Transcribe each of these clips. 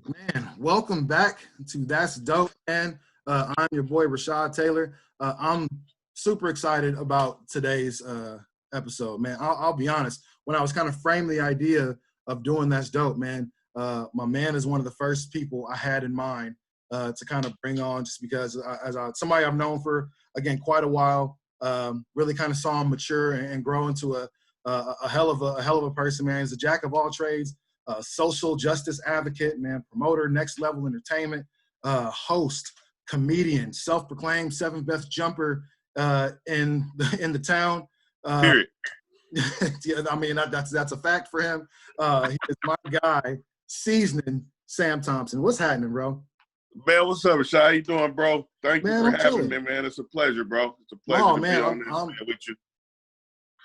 Man, welcome back to That's Dope, man. I'm your boy Rashad Taylor. I'm super excited about today's episode, man. I'll be honest. When I was kind of framing the idea of doing That's Dope, man, my man is one of the first people I had in mind to kind of bring on, just because somebody I've known for again quite a while. Really kind of saw him mature and grow into a hell of a person, man. He's a jack of all trades, social justice advocate, man, promoter, next level entertainment, host, comedian, self-proclaimed seventh best jumper in the town. Period. Yeah, I mean that's a fact for him. He is my guy, Seeznin, Sam Thompson. What's happening, bro? Man, what's up, Rashad? How you doing, bro? Thank you Man, for I'm having chilling. me, man. It's a pleasure, bro. It's a pleasure Oh to man, be on this I'm man, with you.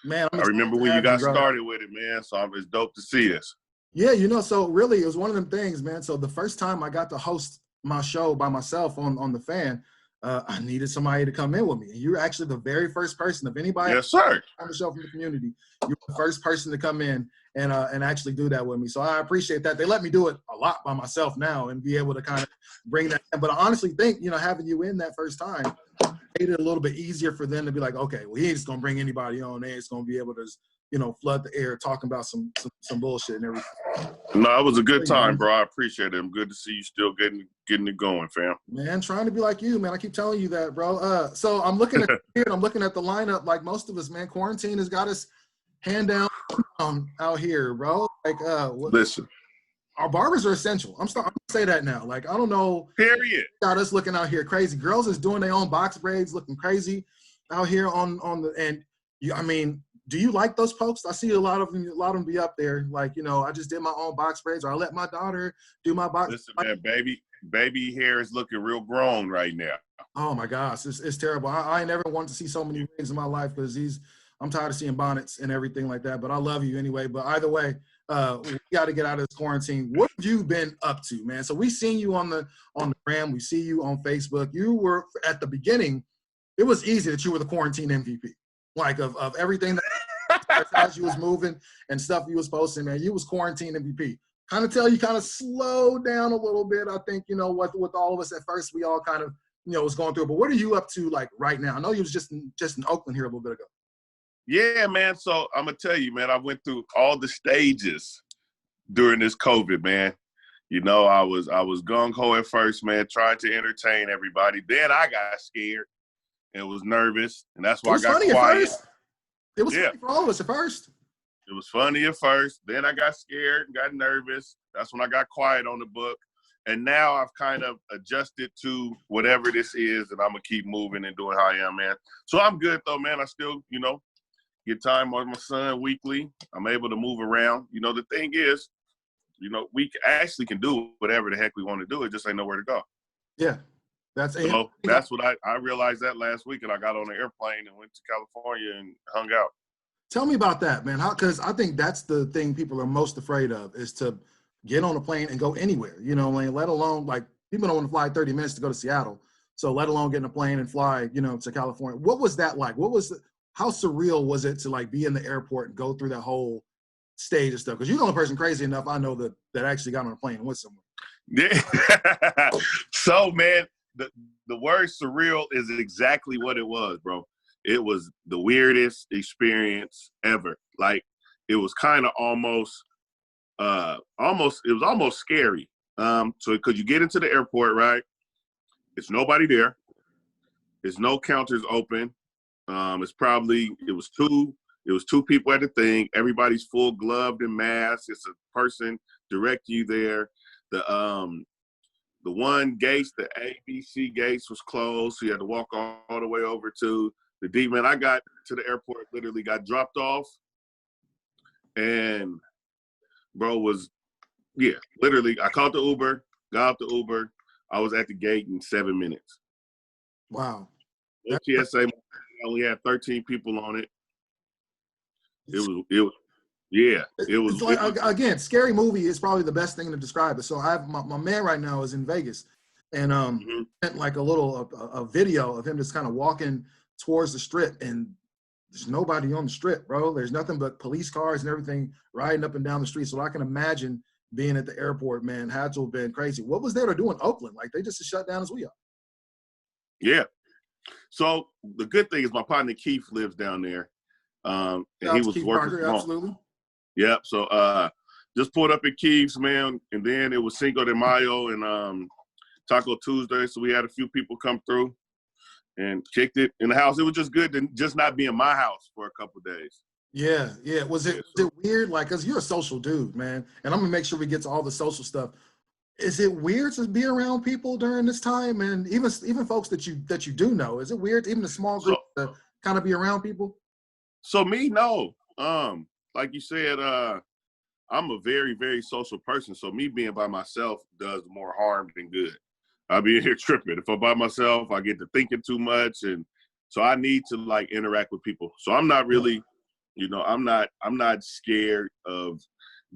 man. I'm I excited remember to when you have you, got bro. started with it, man. So it's dope to see this. Yeah, so really it was one of them things, man. So the first time I got to host my show by myself on the fan, I needed somebody to come in with me. And you're actually the very first person of anybody Yes, sir. on the show from the community. You're the first person to come in and actually do that with me. So I appreciate that. They let me do it a lot by myself now and be able to kind of bring that in. But I honestly think, having you in that first time made it a little bit easier for them to be like, okay, well, he ain't just gonna bring anybody on there. It's gonna be able to, flood the air talking about some bullshit and everything. No, it was a good Hey, time, man. bro. I appreciate it. I'm good to see you still getting it going, fam. Man, trying to be like you, man. I keep telling you that, bro. So I'm looking at here and I'm looking at the lineup like most of us, man. Quarantine has got us hand down out here, bro. Like, Listen, our barbers are essential. I'm gonna say that now. Like, I don't know, period. got us looking out here crazy. Girls is doing their own box braids, looking crazy out here on the and you. I mean, do you like those posts? I see a lot of them be up there. Like, I just did my own box braids, or I let my daughter do my box. Listen, man, baby hair is looking real grown right now. Oh my gosh, it's terrible. I never wanted to see so many wigs in my life because I'm tired of seeing bonnets and everything like that. But I love you anyway. But either way, we got to get out of this quarantine. What have you been up to, man? So we seen you on the gram, we see you on Facebook. You were at the beginning. It was easy that you were the quarantine MVP, like of everything that as you was moving and stuff you was posting, man. You was quarantine MVP. Kind of tell you kind of slowed down a little bit. I think with all of us at first, we all kind of was going through it. But what are you up to like right now? I know you was just in Oakland here a little bit ago. Yeah, man. So I'm gonna tell you, man, I went through all the stages during this COVID, man. I was gung-ho at first, man, trying to entertain everybody. Then I got scared and was nervous, and that's It why I was got funny at quiet. first. It was Yeah, funny for all of us at first. it was funny at first. Then I got scared and got nervous. That's when I got quiet on the book. And now I've kind of adjusted to whatever this is, and I'm going to keep moving and doing how I am, man. So I'm good, though, man. I still, get time with my son weekly. I'm able to move around. The thing is, we actually can do whatever the heck we want to do. It just ain't nowhere to go. Yeah, that's it. So that's what I realized that last week, and I got on an airplane and went to California and hung out. Tell me about that, man. Because I think that's the thing people are most afraid of is to get on a plane and go anywhere. Let alone like people don't want to fly 30 minutes to go to Seattle. So let alone get in a plane and fly, to California. What was that like? How surreal was it to like be in the airport and go through that whole stage and stuff? Because you're the only person crazy enough I know that actually got on a plane and went somewhere. Yeah. So, man, the word surreal is exactly what it was, bro. It was the weirdest experience ever. Like, it was kind of almost scary. So because you get into the airport, right? It's nobody there. There's no counters open. It was two people at the thing. Everybody's full gloved and masked. It's a person directing you there. The one gates, the ABC gates was closed, so you had to walk all the way over to the D. Man, I got to the airport, literally got dropped off, and bro literally, I called the Uber, got out the Uber. I was at the gate in 7 minutes. Wow. No TSA, only had 13 people on it. It was like, again, scary movie is probably the best thing to describe it. So I have my man right now is in Vegas, and sent like a video of him just kind of walking towards the strip, and there's nobody on the strip, bro. There's nothing but police cars and everything riding up and down the street. So I can imagine being at the airport, man, had to have been crazy. What was there to do in Oakland? Like, they just shut down as we are. Yeah. So the good thing is my partner Keith lives down there, and he was Keith working Parker, from home. absolutely. Yep. So just pulled up at Keith's, man, and then it was Cinco de Mayo and Taco Tuesday, so we had a few people come through and kicked it in the house. It was just good to just not be in my house for a couple of days. Yeah, yeah. Was it weird? Like, cause you're a social dude, man, and I'm gonna make sure we get to all the social stuff. Is it weird to be around people during this time, and even folks that you do know? Is it weird, even a small group, to kind of be around people? So me, no. Like you said, I'm a very, very social person. So me being by myself does more harm than good. I'll be in here tripping. If I'm by myself, I get to thinking too much, and so I need to like interact with people. So I'm not really, I'm not scared of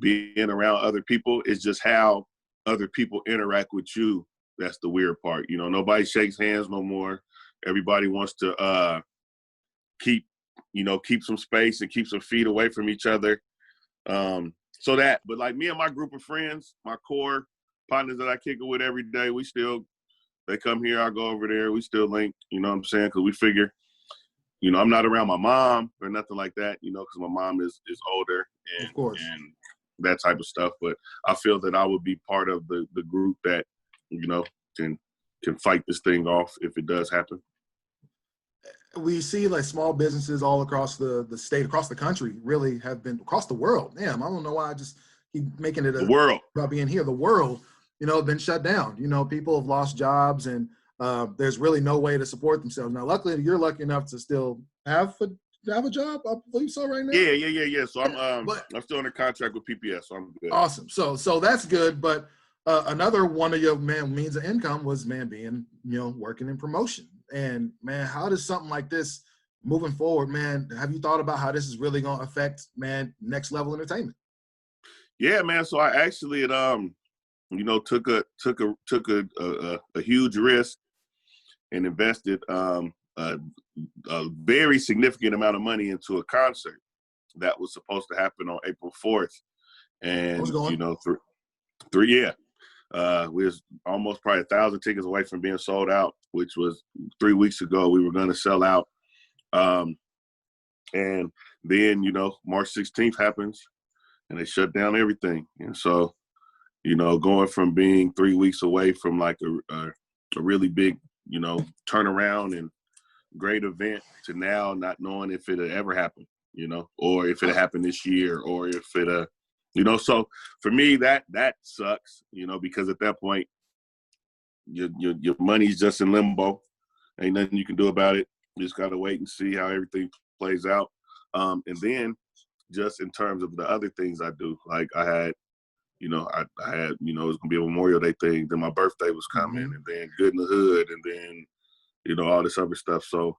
being around other people. It's just how other people interact with you. That's the weird part. Nobody shakes hands no more. Everybody wants to keep some space and keep some feet away from each other. But like me and my group of friends, my core partners that I kick it with every day, they come here, I go over there, we still link, you know what I'm saying? Because we figure, I'm not around my mom or nothing like that, because my mom is older Of course. and that type of stuff. But I feel that I would be part of the group that, can fight this thing off if it does happen. We see like small businesses all across the state, across the country, really have been across the world. Damn, I don't know why I just keep making it the world about being here. The world, been shut down. People have lost jobs, and there's really no way to support themselves. Now, luckily, you're lucky enough to still have a job. I believe so right now. Yeah. So I'm still under contract with PPS, so I'm good. Awesome. So that's good. But another one of your means of income was being working in promotion. And man, how does something like this moving forward, man? Have you thought about how this is really going to affect next level entertainment? Yeah, man. So I actually took a huge risk and invested a very significant amount of money into a concert that was supposed to happen on April 4th. And we was almost probably 1,000 tickets away from being sold out, which was 3 weeks ago. We were going to sell out. And then, March 16th happens and they shut down everything. And so, going from being 3 weeks away from like a really big, turnaround and great event to now not knowing if it'll ever happen, or if it happened this year or if it, so for me, that sucks, because at that point, your money's just in limbo. Ain't nothing you can do about it. You just got to wait and see how everything plays out. And then just in terms of the other things I do, like I had, it was going to be a Memorial Day thing. Then my birthday was coming, and then Good in the Hood, and then, all this other stuff. So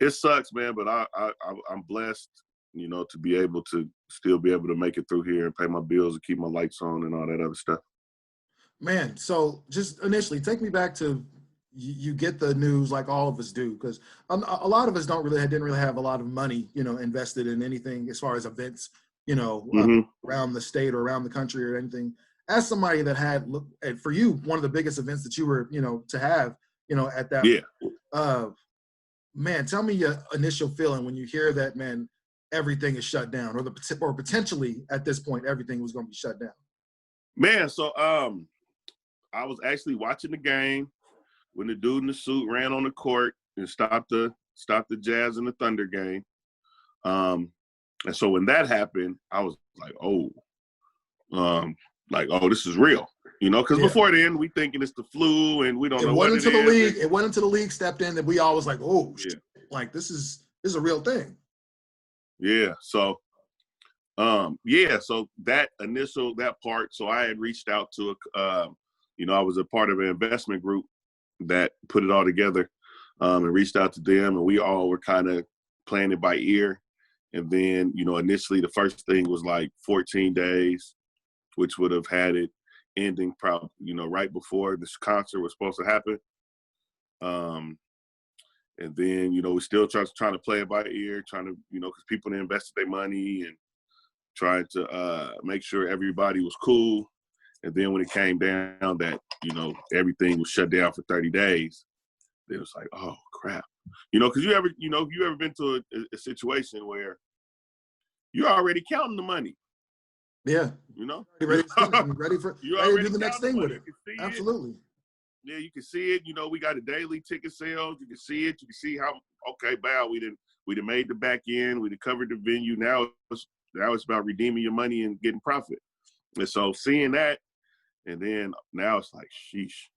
it sucks, man, but I'm blessed, to be able to still be able to make it through here and pay my bills and keep my lights on and all that other stuff. Man, so just initially, take me back to you get the news like all of us do, because a lot of us didn't really have a lot of money, invested in anything as far as events, around the state or around the country or anything. As somebody that had, for you, one of the biggest events that you were, to have, at that, man, tell me your initial feeling when you hear that, man, everything is shut down, or potentially at this point, everything was going to be shut down. Man, so I was actually watching the game when the dude in the suit ran on the court and stopped the Jazz and the Thunder game. And so when that happened, I was like, this is real, because before then we thinking it's the flu and we don't know what it is. It went into the league, stepped in, that we all was like, shit, like this is a real thing. Yeah. So, so that part. So I had reached out to I was a part of an investment group that put it all together, and reached out to them, and we all were kind of playing it by ear. And then, initially the first thing was like 14 days, which would have had it ending probably, right before this concert was supposed to happen. And then, we still trying to play it by ear, trying to, because people invested their money and trying to make sure everybody was cool. And then when it came down that, everything was shut down for 30 days, it was like, oh, crap. Because you ever been to a situation where you're already counting the money. Yeah. Ready to spend it. Ready to do the next thing with it. Absolutely. Yeah, you can see it. We got a daily ticket sales. You can see it. You can see how, okay, wow, we done made the back end. We done covered the venue. Now it's about redeeming your money and getting profit. And so seeing that, and then now it's like, sheesh.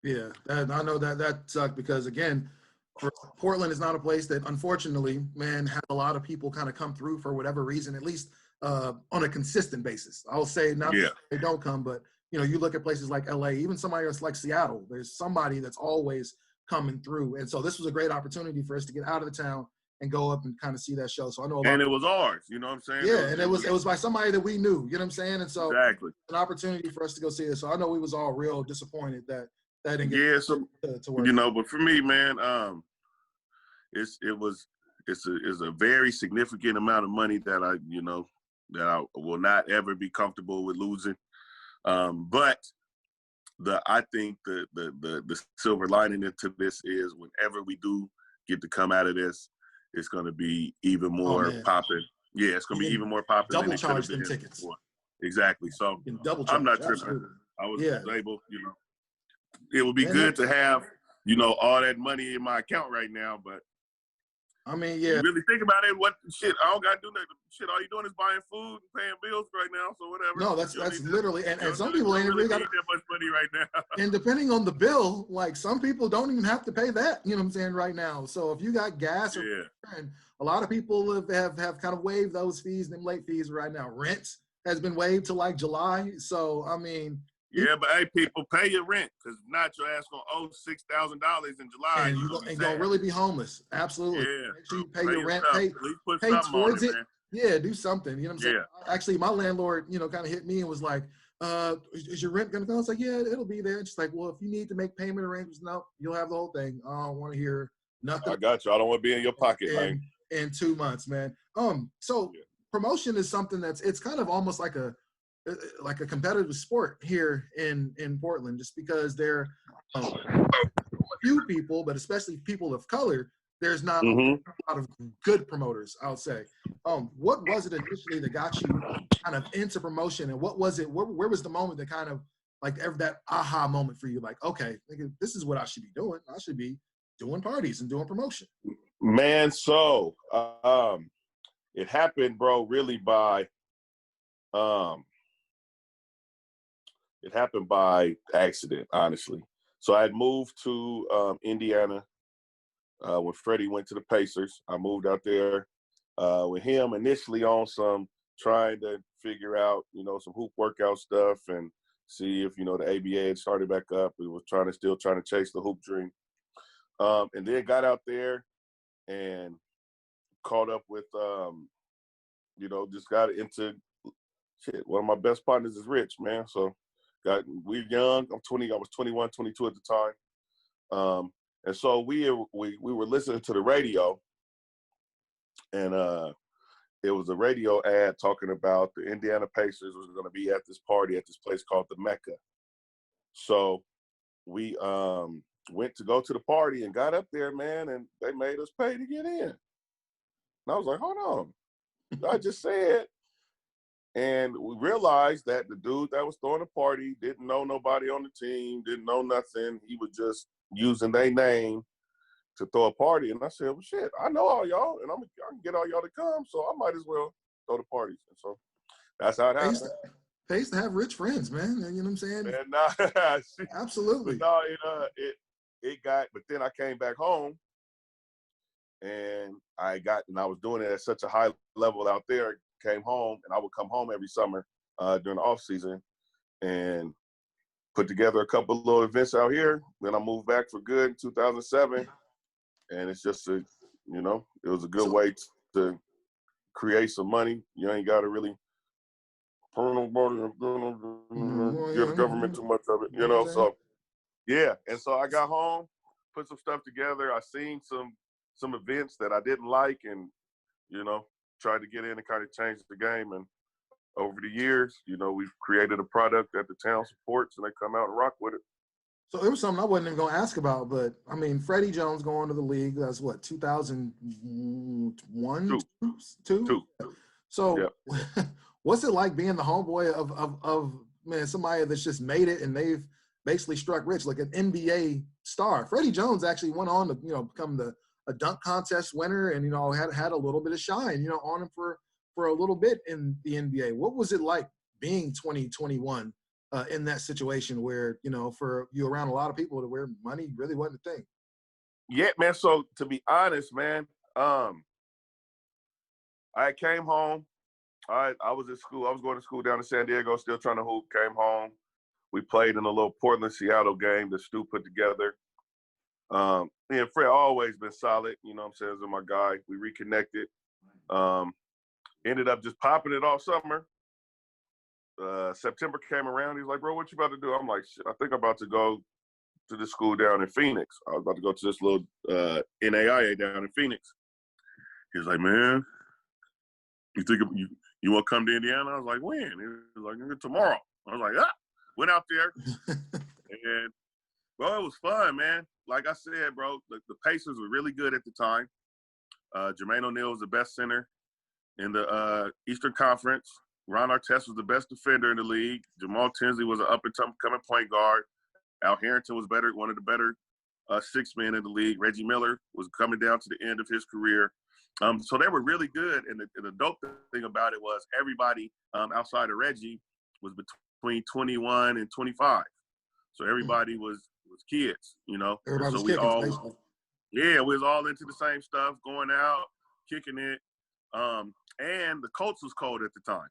Yeah, I know that sucked because, again, Portland is not a place that, unfortunately, man, had a lot of people kind of come through for whatever reason, at least on a consistent basis. I'll say not that they don't come, but, you look at places like LA, even somebody else like Seattle, there's somebody that's always coming through. And so this was a great opportunity for us to get out of the town and go up and kind of see that show. So I know a lot. And it was ours, you know what I'm saying? Yeah, and it was by somebody that we knew, you know what I'm saying? And so exactly an opportunity for us to go see it. So I know we was all real disappointed that didn't get to work. But for me, man, it's a very significant amount of money that I will not ever be comfortable with losing. But I think the silver lining into this is whenever we do get to come out of this, it's going to be even more popping. Yeah, it's going to be even more popping. Double charge them tickets. Before. Exactly. So I'm not tripping. Absolutely. I was able, it would be good to have, all that money in my account right now, but I mean, you really think about it, I don't got to do nothing. Shit, all you're doing is buying food and paying bills right now, so whatever. No, that's literally, and some people ain't really got that much money right now. And depending on the bill, like some people don't even have to pay that, you know what I'm saying, right now. So if you got gas, and a lot of people have kind of waived those fees, them late fees right now. Rent has been waived to like July. So, I mean. Yeah, but hey, people, pay your rent, because not your ass going to owe $6,000 in July. And you're going to really be homeless. Absolutely. Yeah. Make sure you pay your rent. Pay towards it. Man. Yeah, do something. You know what I'm saying? Yeah. Actually, my landlord, kind of hit me and was like, is your rent going to go? I was like, yeah, it'll be there. She's like, well, if you need to make payment arrangements, no, you'll have the whole thing. I don't want to hear nothing. I got you. I don't want to be in your pocket, man. In 2 months, man. So promotion is something it's kind of almost like a competitive sport here in Portland, just because there are few people, but especially people of color, there's not a lot of good promoters, I would say. What was it initially that got you kind of into promotion, and what was it, where was the moment that kind of like that aha moment for you, like, okay, this is what I should be doing. I should be doing parties and doing promotion. Man, so it happened, bro, really by it happened by accident, honestly. So I had moved to Indiana when Freddie went to the Pacers. I moved out there with him initially on some trying to figure out, some hoop workout stuff and see if, the ABA had started back up. We were still trying to chase the hoop dream. And then got out there and caught up with, just got into shit. One of my best partners is Rich, man. So we're young. I was 21, 22 at the time. And so we were listening to the radio, and it was a radio ad talking about the Indiana Pacers was going to be at this party at this place called the Mecca. So we went to go to the party and got up there, man, and they made us pay to get in. And I was like, hold on. I just said. And we realized that the dude that was throwing the party didn't know nobody on the team, didn't know nothing. He was just using their name to throw a party. And I said, well, shit, I know all y'all, and I can get all y'all to come, so I might as well throw the parties. And so that's how it happened. They used to have rich friends, man. You know what I'm saying? Man, absolutely. But but then I came back home, and I was doing it at such a high level out there. Came home, and I would come home every summer during the off season and put together a couple of little events out here. Then I moved back for good in 2007, and it's just it was a good way to create some money. You ain't got to really give the government too much of it, So yeah, and so I got home, put some stuff together. I seen some events that I didn't like, and tried to get in and kind of change the game. And over the years, we've created a product that the town supports, and they come out and rock with it. So it was something I wasn't even going to ask about, but I mean, Freddie Jones going to the league. That's what, 2001, two. So, yeah. what's it like being the homeboy of man, somebody that's just made it and they've basically struck rich, like an NBA star? Freddie Jones actually went on to become a dunk contest winner, and had a little bit of shine on him for a little bit in the NBA. What was it like being 2021 in that situation where for you around a lot of people to where money really wasn't a thing? Yeah, man. So to be honest, man, I came home. I was at school. I was going to school down in San Diego, still trying to hoop. Came home. We played in a little Portland-Seattle game that Stu put together. Me and Fred always been solid. You know what I'm saying? He's my guy. We reconnected. Ended up just popping it all summer. September came around. He's like, bro, what you about to do? I'm like, shit, I think I'm about to go to the school down in Phoenix. I was about to go to this little NAIA down in Phoenix. He was like, man, you think you want to come to Indiana? I was like, when? He was like, tomorrow. I was like, went out there. And, bro, it was fun, man. Like I said, bro, the Pacers were really good at the time. Jermaine O'Neal was the best center in the Eastern Conference. Ron Artest was the best defender in the league. Jamal Tinsley was an up-and-coming point guard. Al Harrington was one of the better six men in the league. Reggie Miller was coming down to the end of his career. So they were really good. And the dope thing about it was everybody outside of Reggie was between 21 and 25. So everybody was kids, Everybody so was we kicking all, we was all into the same stuff, going out, kicking it. And the Colts was cold at the time.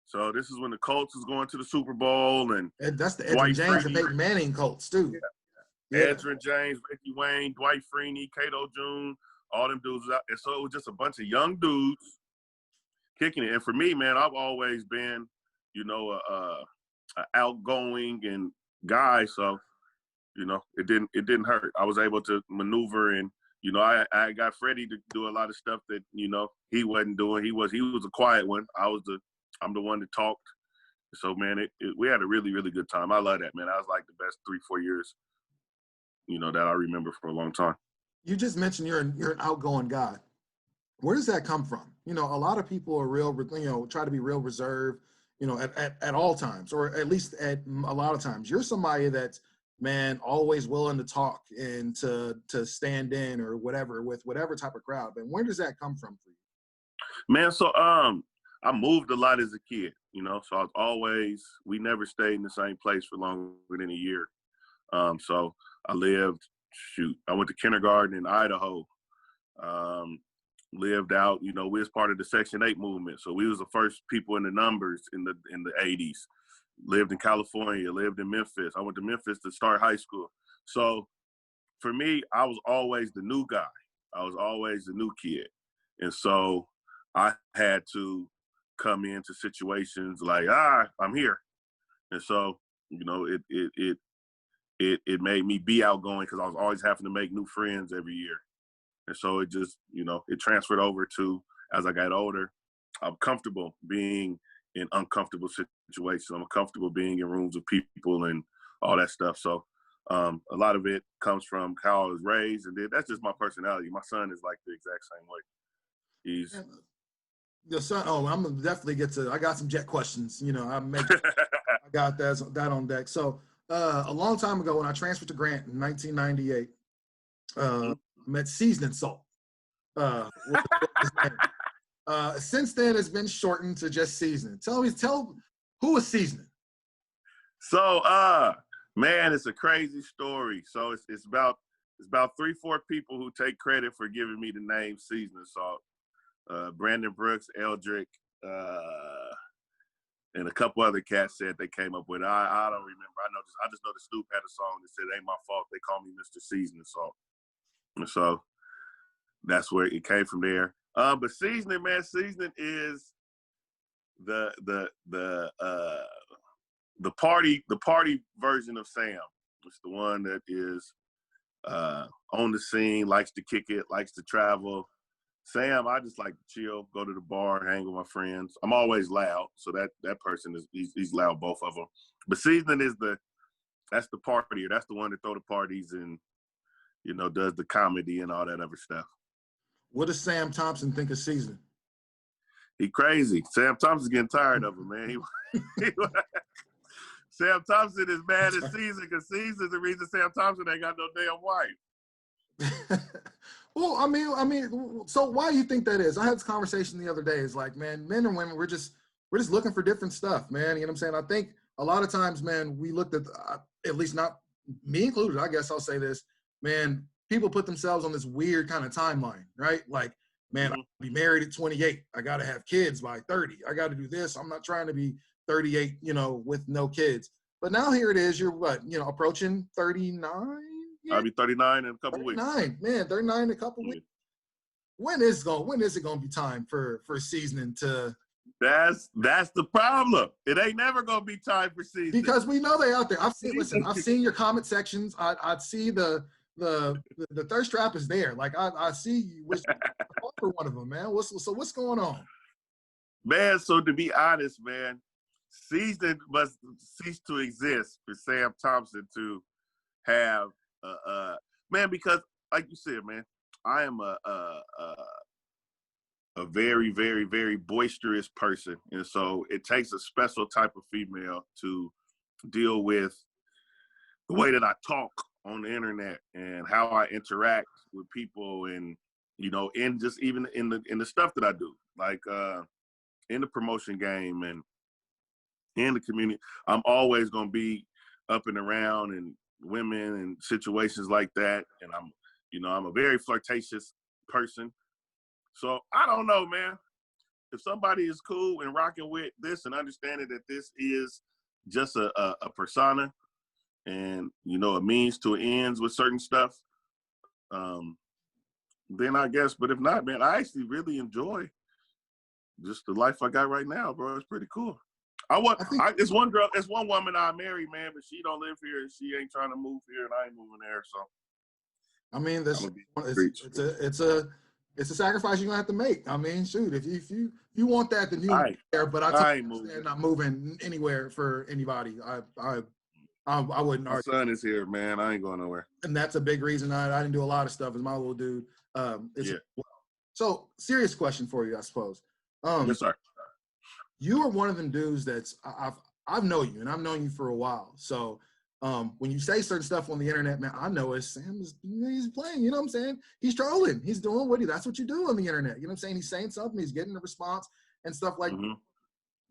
So this is when the Colts was going to the Super Bowl, and that's the Edgerrin James and Peyton Manning Colts too. Yeah. Edgerrin James, Ricky Wayne, Dwight Freeney, Cato June, all them dudes was out. And so it was just a bunch of young dudes kicking it. And for me, man, I've always been, a outgoing and guy. So, it didn't hurt. I was able to maneuver, and I got Freddie to do a lot of stuff that he wasn't doing. He was a quiet one. I'm the one that talked. So, man, we had a really, really good time. I love that, man. I was like the best 3-4 years, that I remember for a long time. You just mentioned you're an outgoing guy. Where does that come from? A lot of people are try to be real reserved, at all times, or at least at a lot of times. You're somebody that's, man, always willing to talk and to stand in or whatever with whatever type of crowd. But where does that come from for you? Man, so I moved a lot as a kid, so we never stayed in the same place for longer than a year. So I went to kindergarten in Idaho, lived out, we was part of the Section 8 movement. So we was the first people in the numbers in the 80s. Lived in California, lived in Memphis. I went to Memphis to start high school. So for me, I was always the new guy. I was always the new kid. And so I had to come into situations like, I'm here. And so, it made me be outgoing because I was always having to make new friends every year. And so it just, it transferred over to, as I got older, I'm comfortable being in uncomfortable situations. I'm comfortable being in rooms with people and all that stuff. So a lot of it comes from how I was raised, and that's just my personality. My son is like the exact same way. He's your son. Oh, I'm gonna definitely get to. I got some jet questions. I got that on deck. So a long time ago, when I transferred to Grant in 1998, met Seeznin Salt. Since then, it's been shortened to just Seeznin. Tell who is Seeznin? So, man, it's a crazy story. So it's about 3-4 people who take credit for giving me the name Seeznin Salt. Brandon Brooks, Eldrick, and a couple other cats said they came up with it. I don't remember. I just know the Snoop had a song that said, "Ain't my fault they call me Mr. Seeznin Salt." And so that's where it came from there. But Seeznin, man, Seeznin is the party version of Sam. It's the one that is on the scene, likes to kick it, likes to travel, Sam, I just like to chill, go to the bar, hang with my friends. I'm always loud, so that person he's loud, both of them. But Seeznin is that's the partier. That's the one that throw the parties and does the comedy and all that other stuff. What does Sam Thompson think of Seeznin? He crazy. Sam Thompson's getting tired of him, man. Sam Thompson is mad at Seeznin because Seezn's the reason Sam Thompson ain't got no damn wife. Well, I mean, so why do you think that is? I had this conversation the other day. It's like, man, men and women, we're just looking for different stuff, man. You know what I'm saying? I think a lot of times, man, we looked at least not me included, I guess I'll say this, man, people put themselves on this weird kind of timeline, right? Like, man, I'll be married at 28. I got to have kids by 30. I got to do this. I'm not trying to be 38, with no kids. But now here it is. You're what, approaching 39? Yeah. I'll be 39 in a couple 39, weeks. Man, 39 in a couple weeks. When is it going to be time for Seeznin to? That's the problem. It ain't never going to be time for Seeznin. Because we know they out there. I've seen your comment sections. I see the thirst trap is there. Like I see you wish for one of them, man. What's going on? Man, so to be honest, man, Seeznin must cease to exist for Sam Thompson to have man, because like you said, man, I am a very, very, very boisterous person. And so it takes a special type of female to deal with the way that I talk on the internet and how I interact with people and, and just even in the stuff that I do, like in the promotion game and in the community. I'm always going to be up and around and women and situations like that. And I'm a very flirtatious person. So I don't know, man. If somebody is cool and rocking with this and understanding that this is just a persona and, a means to ends with certain stuff, then I guess. But if not, man, I actually really enjoy just the life I got right now, bro. It's pretty cool. It's one woman I married, man, but she don't live here and she ain't trying to move here and I ain't moving there. So, I mean, it's a sacrifice you're gonna have to make. I mean, shoot, if you want that, then you move there. But I ain't not moving anywhere for anybody. I wouldn't argue. My son is here, man. I ain't going nowhere. And that's a big reason I didn't do a lot of stuff as my little dude. So, serious question for you, I suppose. Yes, sir. You are one of them dudes that's I've known you and I've known you for a while. So when you say certain stuff on the internet, man, I know he's playing, you know what I'm saying? He's trolling. He's doing that's what you do on the internet. You know what I'm saying? He's saying something, he's getting a response and stuff like that.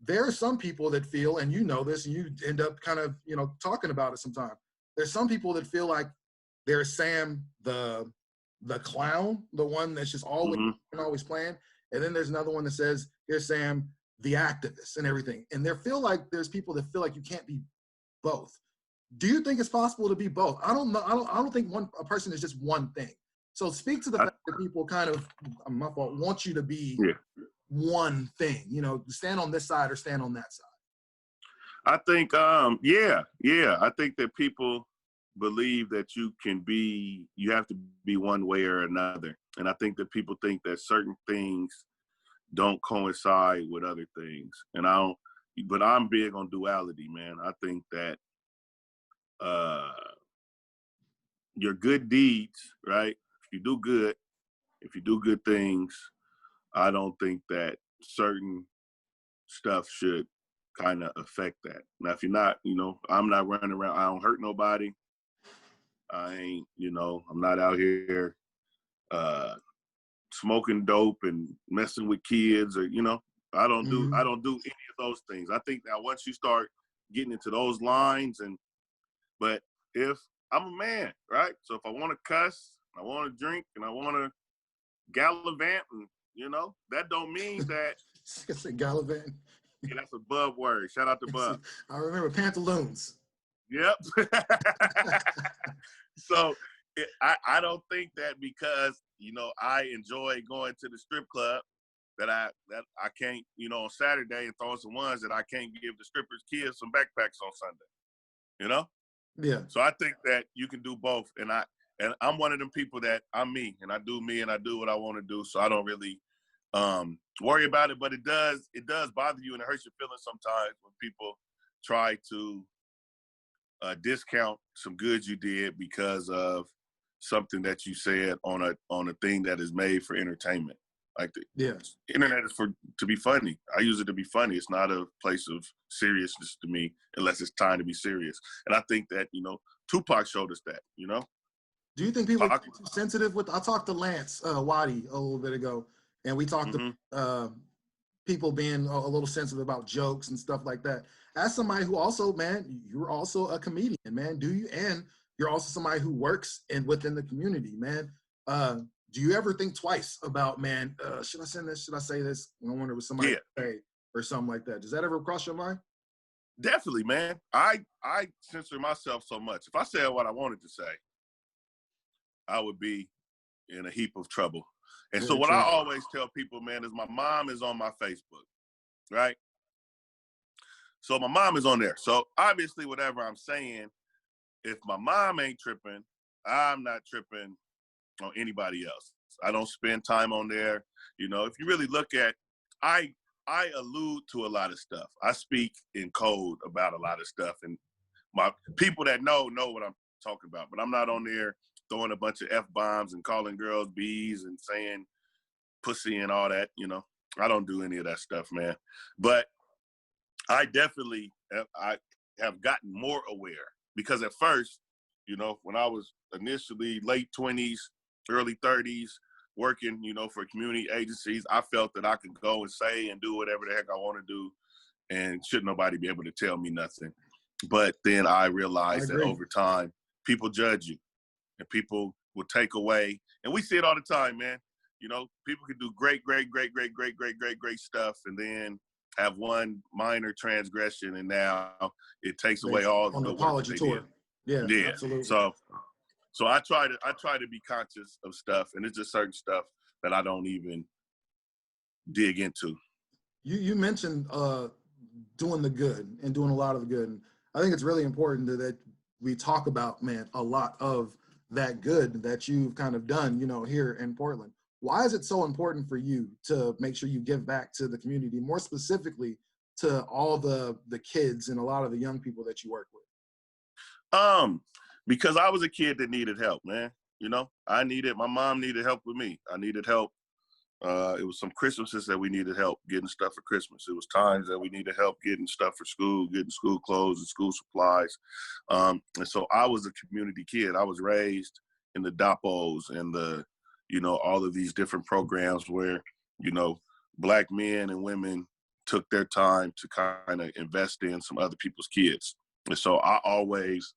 There are some people that feel, and you know this, and you end up kind of, talking about it sometimes. There's some people that feel like there's Sam the clown, the one that's just always playing. And then there's another one that says, here's Sam, the activist and everything. And there's people that feel like you can't be both. Do you think it's possible to be both? I don't know. I don't think a person is just one thing. So speak to the fact that people kind of, my fault, want you to be one thing, stand on this side or stand on that side. I think, I think that people believe that you have to be one way or another. And I think that people think that certain things don't coincide with other things. And but I'm big on duality, man. I think that your good deeds, right? If you do good things, I don't think that certain stuff should kind of affect that. Now, if you're not, I'm not running around, I don't hurt nobody. I ain't, I'm not out here smoking dope and messing with kids or, I don't do any of those things. I think that once you start getting into those lines but if I'm a man, right? So if I want to cuss, I want to drink, and I want to gallivant, and, that don't mean that. I said gallivant. Yeah, that's a Bub word. Shout out to Bub. I remember pantaloons. Yep. So I don't think that because, I enjoy going to the strip club that I can't, on Saturday and throw some ones that I can't give the strippers kids some backpacks on Sunday, Yeah. So I think that you can do both. And And I'm one of them people that I'm me and I do what I want to do. So I don't really worry about it, but it does bother you and it hurts your feelings sometimes when people try to discount some good you did because of something that you said on a thing that is made for entertainment. Like the internet is to be funny. I use it to be funny. It's not a place of seriousness to me unless it's time to be serious. And I think that, Tupac showed us that, Do you think people are too sensitive with? I talked to Lance Waddy a little bit ago, and we talked to people being a little sensitive about jokes and stuff like that. As somebody who also, man, you're also a comedian, man. And you're also somebody who works within the community, man. Do you ever think twice about, man, should I send this? Should I say this? I wonder what somebody would say or something like that. Does that ever cross your mind? Definitely, man. I censor myself so much. If I said what I wanted to say, I would be in a heap of trouble. And so what I always tell people, man, is my mom is on my Facebook, right? So my mom is on there. So obviously whatever I'm saying, if my mom ain't tripping, I'm not tripping on anybody else. I don't spend time on there. If you really look at, I allude to a lot of stuff. I speak in code about a lot of stuff. And my people that know what I'm talking about. But I'm not on there throwing a bunch of F-bombs and calling girls B's and saying pussy and all that, I don't do any of that stuff, man. But I definitely I have gotten more aware because at first, when I was initially late 20s, early 30s, working, for community agencies, I felt that I could go and say and do whatever the heck I want to do and shouldn't nobody be able to tell me nothing. But then I realized that over time, people judge you and people will take away. And we see it all the time, man. People can do great stuff and then have one minor transgression and now it takes away all the good work that they did. Yeah, absolutely. So I try to be conscious of stuff, and it's just certain stuff that I don't even dig into. You mentioned doing the good and doing a lot of the good. And I think it's really important that we talk about, man, a lot of that good that you've kind of done, here in Portland. Why is it so important for you to make sure you give back to the community, more specifically to all the kids and a lot of the young people that you work with? Because I was a kid that needed help, man. My mom needed help with me. I needed help. It was some Christmases that we needed help getting stuff for Christmas. It was times that we needed help getting stuff for school, getting school clothes and school supplies. And so I was a community kid. I was raised in the DAPOs and all of these different programs where, Black men and women took their time to kind of invest in some other people's kids. And so I always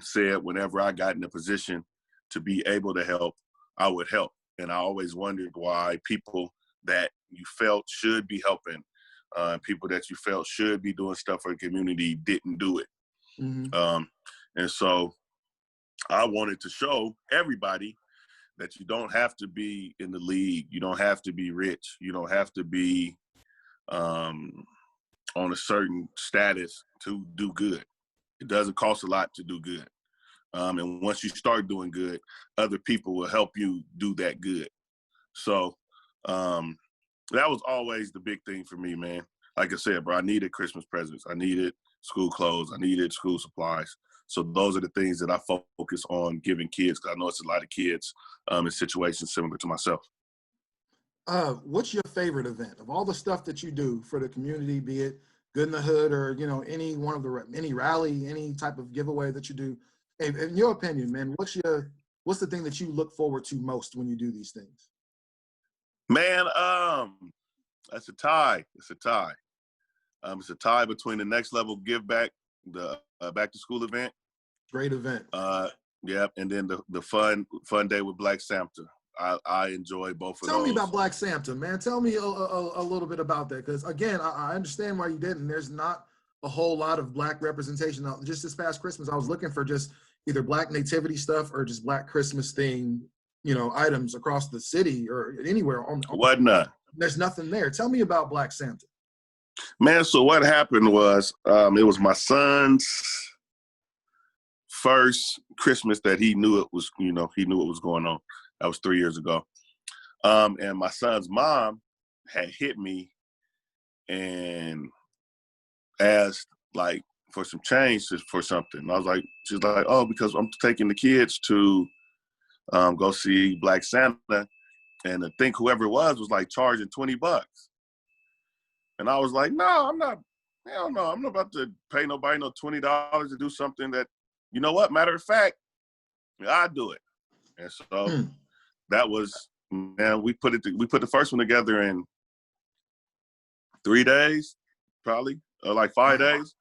said whenever I got in a position to be able to help, I would help. And I always wondered why people that you felt should be helping, people that you felt should be doing stuff for the community didn't do it. Mm-hmm. And so I wanted to show everybody that you don't have to be in the league. You don't have to be rich. You don't have to be on a certain status to do good. It doesn't cost a lot to do good. And once you start doing good, other people will help you do that good. So that was always the big thing for me, man. Like I said, bro, I needed Christmas presents. I needed school clothes. I needed school supplies. So those are the things that I focus on giving kids, because I know it's a lot of kids in situations similar to myself. What's your favorite event of all the stuff that you do for the community, be it Good in the Hood or, any rally, any type of giveaway that you do? In your opinion, man, what's the thing that you look forward to most when you do these things? Man, that's a tie. It's a tie. It's a tie between the Next Level Give Back, the back to school event. Great event. Yeah, and then the fun day with Black Santa. I enjoy both of those. Tell me about Black Santa, man. Tell me a little bit about that, because again, I understand why you didn't. There's not a whole lot of Black representation. Just this past Christmas, I was looking for just either Black nativity stuff or just Black Christmas themed, items across the city or anywhere. What not? There's nothing there. Tell me about Black Santa. Man, so what happened was, it was my son's first Christmas that he knew it was, he knew what was going on. That was 3 years ago. And my son's mom had hit me and asked like for some change for something. And I was like, she's like, oh, because I'm taking the kids to go see Black Santa. And I think whoever it was like charging $20. And I was like, no, I'm not. Hell no, I'm not about to pay nobody no $20 to do something that, you know what? Matter of fact, I do it. And so that was, man, we put the first one together in 3 days, probably, or like 5 days.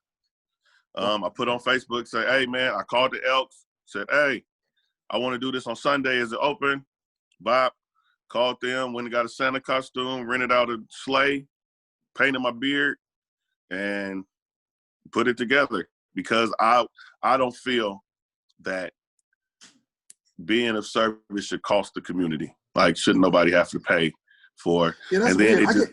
I put on Facebook, say, hey man, I called the Elks, said, hey, I want to do this on Sunday. Is it open? Bob called them, went and got a Santa costume, rented out a sleigh, painted my beard, and put it together, because I don't feel that being of service should cost the community. Like, shouldn't nobody have to pay for? Yeah, that's and then weird.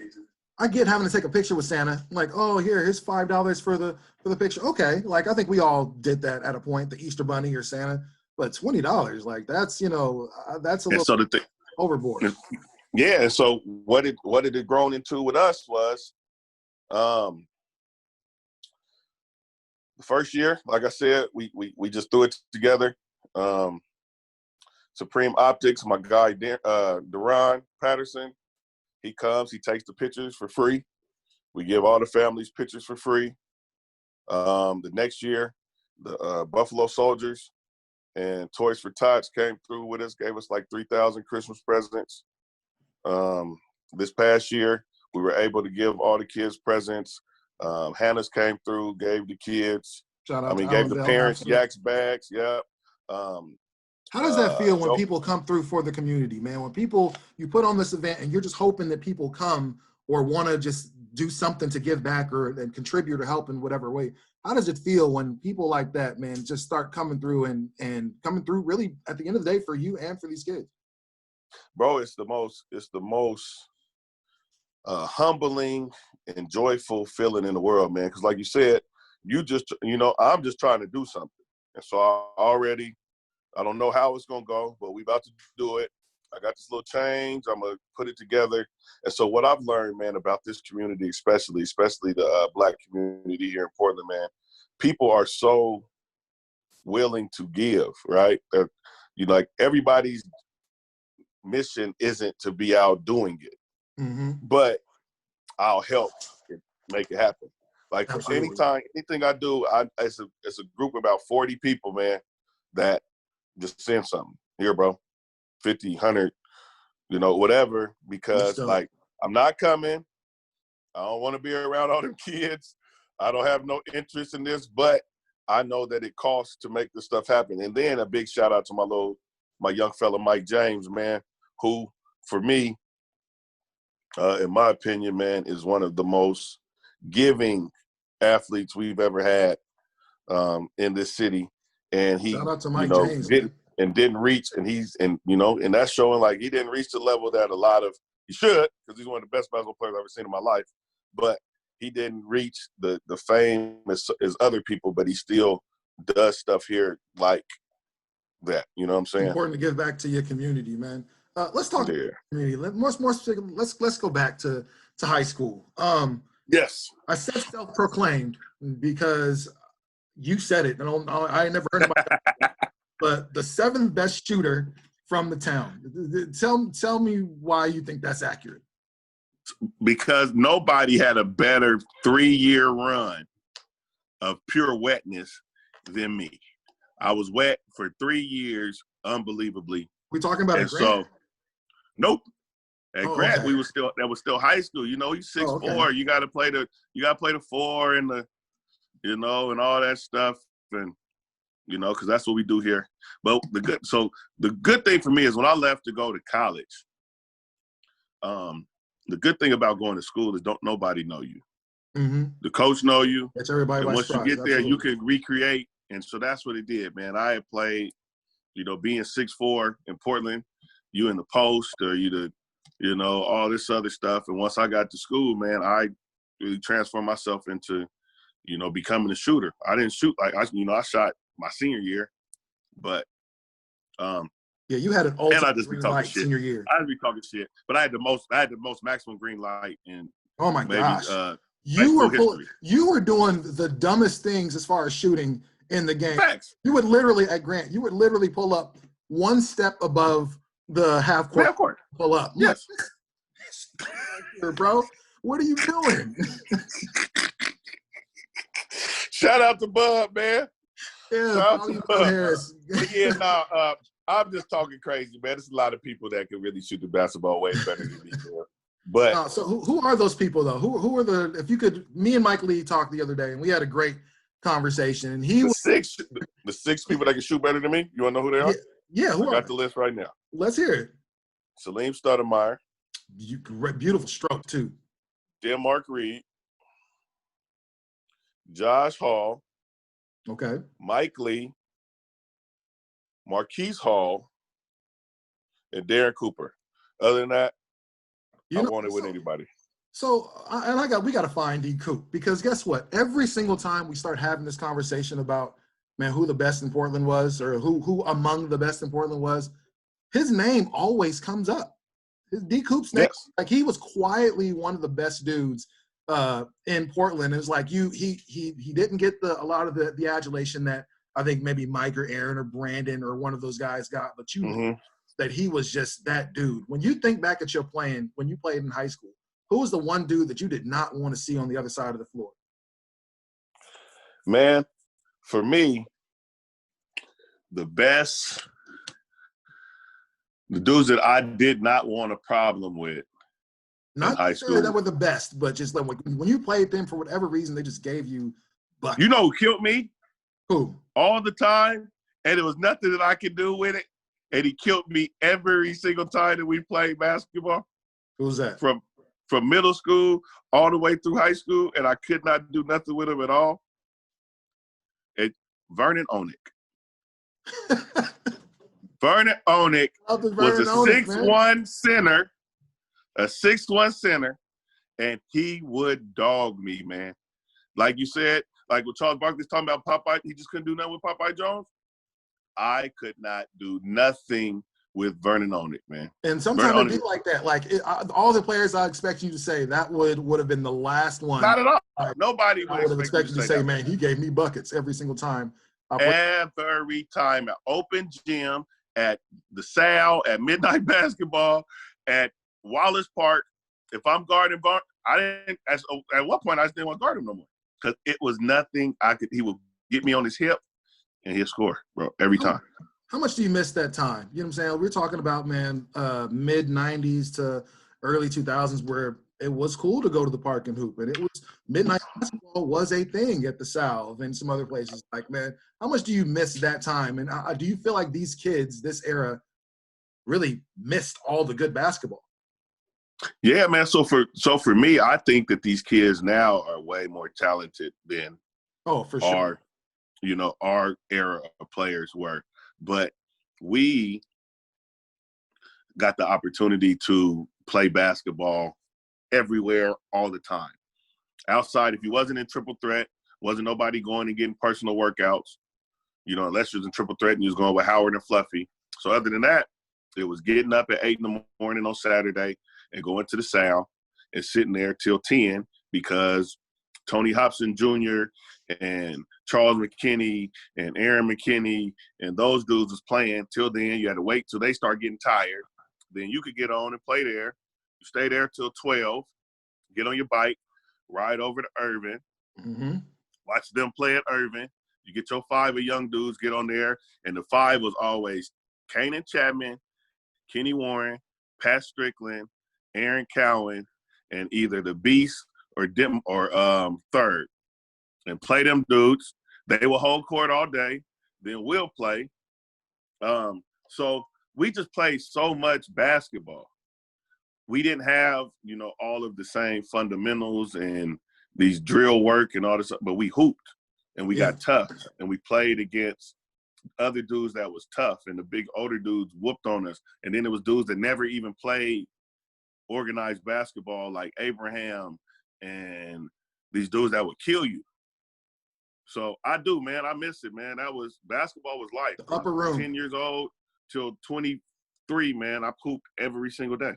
I get having to take a picture with Santa. Like, oh, here's $5 for the picture. Okay, like I think we all did that at a point, the Easter Bunny or Santa. But $20, like that's that's a little overboard. Yeah. So what it grown into with us was, the first year, like I said, we just threw it together. Supreme Optics, my guy Deron Patterson, he comes, he takes the pictures for free. We give all the families pictures for free. The next year, the Buffalo Soldiers and Toys for Tots came through with us, gave us like 3,000 Christmas presents. This past year, we were able to give all the kids presents. Hannah's came through, gave the kids. Shout out gave the parents Yak's bags. Yeah. How does that feel when people come through for the community, man? When you put on this event and you're just hoping that people come or want to just do something to give back and contribute or help in whatever way. How does it feel when people like that, man, just start coming through and coming through really at the end of the day for you and for these kids? Bro, it's the most humbling and joyful feeling in the world, man. Because like you said, I'm just trying to do something. And so I don't know how it's going to go, but we about to do it. I got this little change. I'm going to put it together. And so what I've learned, man, about this community, especially the Black community here in Portland, man, people are so willing to give, right? Like everybody's mission isn't to be out doing it, but I'll help make it happen. Like anything I do, it's a group of about 40 people, man, that just send something. Here, bro, 50, 100, whatever, because like I'm not coming. I don't want to be around all them kids. I don't have no interest in this, but I know that it costs to make this stuff happen. And then a big shout out to my young fella, Mike James, man, who for me, in my opinion, man, is one of the most giving athletes we've ever had in this city. And he, shout out to Mike James, didn't reach, and that's showing like he didn't reach the level that he should, because he's one of the best basketball players I've ever seen in my life. But he didn't reach the fame as other people, but he still does stuff here like that. You know what I'm saying? It's important to give back to your community, man. Let's talk about community. Let's go back to high school. Yes. I said self-proclaimed because you said it. I never heard about that. But the 7th best shooter from the town. Tell me why you think that's accurate. Because nobody had a better 3-year run of pure wetness than me. I was wet for 3 years, unbelievably. We talking about Grant? Nope. At Grant, okay. That was still high school. He's 6'4". Okay. You gotta play the 4 and and all that stuff, and because that's what we do here. But the good thing for me is when I left to go to college, the good thing about going to school is don't nobody know you. Mm-hmm. The coach know you. That's everybody. And once surprise. You get there, Absolutely. you can recreate. And so that's what it did, man. I had played, being 6'4" in Portland, you in the post or all this other stuff. And once I got to school, man, I really transformed myself into, becoming a shooter. I didn't shoot I shot my senior year. But yeah, you had an and I ultimate just be green talking light shit. senior year. I just be talking shit. But I had the most maximum green light in Oh my maybe gosh. high school history. You were doing the dumbest things as far as shooting in the game. Facts. You would literally at Grant, you would literally pull up one step above the half court. Pull up. I'm yes. Like, here, bro. What are you doing? Shout out to Bub, man. Yeah, Shout out to Bub. Harris. Yeah, no, I'm just talking crazy, man. There's a lot of people that can really shoot the basketball way better than me. Man. But so who are those people though? Who are the? If you could, me and Mike Lee talked the other day, and we had a great conversation. And the six people that can shoot better than me. You want to know who they are? Yeah. Who I got the list right now. Let's hear it. Salim Stoudemire. Beautiful stroke too. Mark Reed. Josh Hall. Okay. Mike Lee. Marquise Hall. And Darren Cooper. Other than that, I want it with anybody. So, we got to find D Coop, because guess what? Every single time we start having this conversation about, man, who the best in Portland was, or who among the best in Portland was, his name always comes up. D Coop's name, yes. Like he was quietly one of the best dudes in Portland. It was like he didn't get a lot of the adulation that I think maybe Mike or Aaron or Brandon or one of those guys got, but know that he was just that dude. When you think back at your playing, when you played in high school, who was the one dude that you did not want to see on the other side of the floor? Man, for me, the dudes that I did not want a problem with not in high school. That were the best, but just like when you played them, for whatever reason, they just gave you buckets. You know who killed me? Who? All the time, and there was nothing that I could do with it. And he killed me every single time that we played basketball. Who was that? From middle school all the way through high school, and I could not do nothing with him at all. Vernon Onick. Vernon Onick was a 6'1" center, and he would dog me, man. Like you said, like what Charles Barkley's talking about Popeye, he just couldn't do nothing with Popeye Jones. I could not do nothing with Vernon Onick, man. And sometimes it'd be like that. Like all the players I expect you to say, that would have been the last one. Not at all. Nobody would have expected you to say, man, he gave me buckets every single time. Every time at open gym, at the Sal, at midnight basketball, at Wallace Park. If I'm guarding at one point I just didn't want to guard him no more. Because it was nothing he would get me on his hip and he'll score, bro, every time. How much do you miss that time? You know what I'm saying? We're talking about, man, mid-90s to early 2000s where it was cool to go to the park and hoop. And it was midnight basketball was a thing at the South and some other places. Like, man, how much do you miss that time? And do you feel like these kids, this era, really missed all the good basketball? Yeah, man. So for me, I think that these kids now are way more talented than for sure. Our era of players were. But we got the opportunity to play basketball everywhere all the time. Outside, if you wasn't in triple threat, wasn't nobody going and getting personal workouts, unless you was in triple threat and you was going with Howard and Fluffy. So other than that, it was getting up at 8 in the morning on Saturday and going to the South and sitting there till 10 because Tony Hobson Jr. and Charles McKinney and Aaron McKinney and those dudes was playing. Till then, you had to wait till they start getting tired. Then you could get on and play there. You stay there till 12, get on your bike, ride over to Irvin, watch them play at Irvin. You get your 5 of young dudes, get on there, and the 5 was always Kanan Chapman, Kenny Warren, Pat Strickland, Aaron Cowan, and either the Beast or Third, and play them dudes. They will hold court all day. Then we'll play. So we just played so much basketball. We didn't have, all of the same fundamentals and these drill work and all this, but we hooped and we got tough and we played against other dudes that was tough, and the big older dudes whooped on us. And then there was dudes that never even played organized basketball like Abraham and these dudes that would kill you. So I do, man. I miss it, man. Basketball was life. The From upper room. 10 years old till 23, man. I pooped every single day.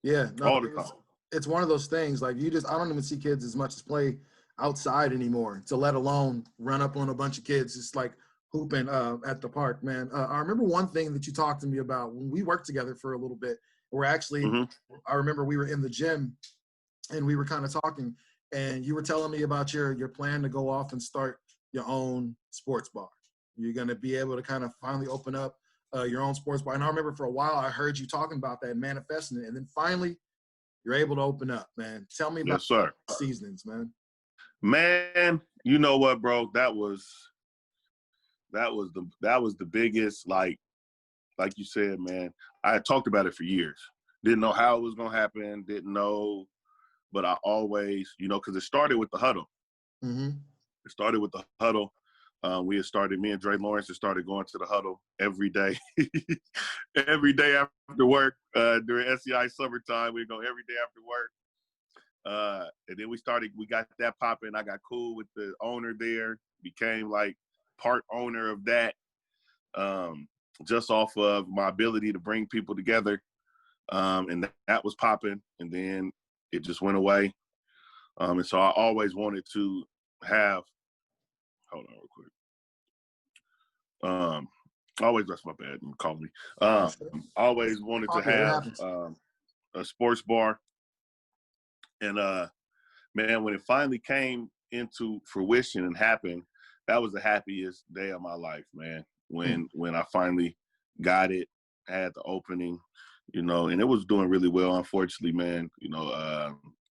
Yeah, no, All the time. it's one of those things. Like I don't even see kids as much as play outside anymore. To let alone run up on a bunch of kids, just like hooping at the park, man. I remember one thing that you talked to me about when we worked together for a little bit. We're actually, I remember we were in the gym and we were kind of talking, and you were telling me about your plan to go off and start your own sports bar. You're going to be able to kind of finally open up your own sports bar. And I remember for a while I heard you talking about that, manifesting it, and then finally you're able to open up, man. Tell me about Seeznins, man. Man, you know what, bro? That was the biggest, like you said, man. I had talked about it for years. Didn't know how it was gonna happen. Didn't know, but I always, because it started with the huddle. Mm-hmm. It started with the huddle. Me and Dre Lawrence had started going to the huddle every day, every day after work during SEI summertime. We'd go every day after work. And then we got that popping. I got cool with the owner there, became like part owner of that, just off of my ability to bring people together. And that was popping. And then it just went away. And so I always wanted to have, hold on real quick. I always rest my bad and call me. Always wanted to have a sports bar. And man, when it finally came into fruition and happened, that was the happiest day of my life, man. When I finally got it, had the opening, and it was doing really well. Unfortunately, man,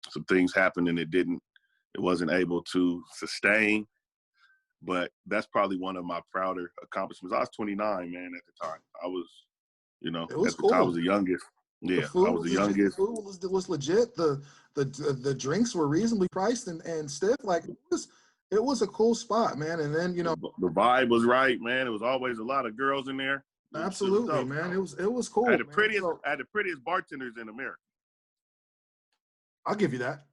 some things happened and it wasn't able to sustain. But that's probably one of my prouder accomplishments. I was 29, man, at the time. I was, at the time I was the youngest. Yeah, I was the youngest. The food was legit. The drinks were reasonably priced and stiff. Like it was a cool spot, man. And then the vibe was right, man. It was always a lot of girls in there. Absolutely, man. It was cool. I had the prettiest bartenders in America. I'll give you that.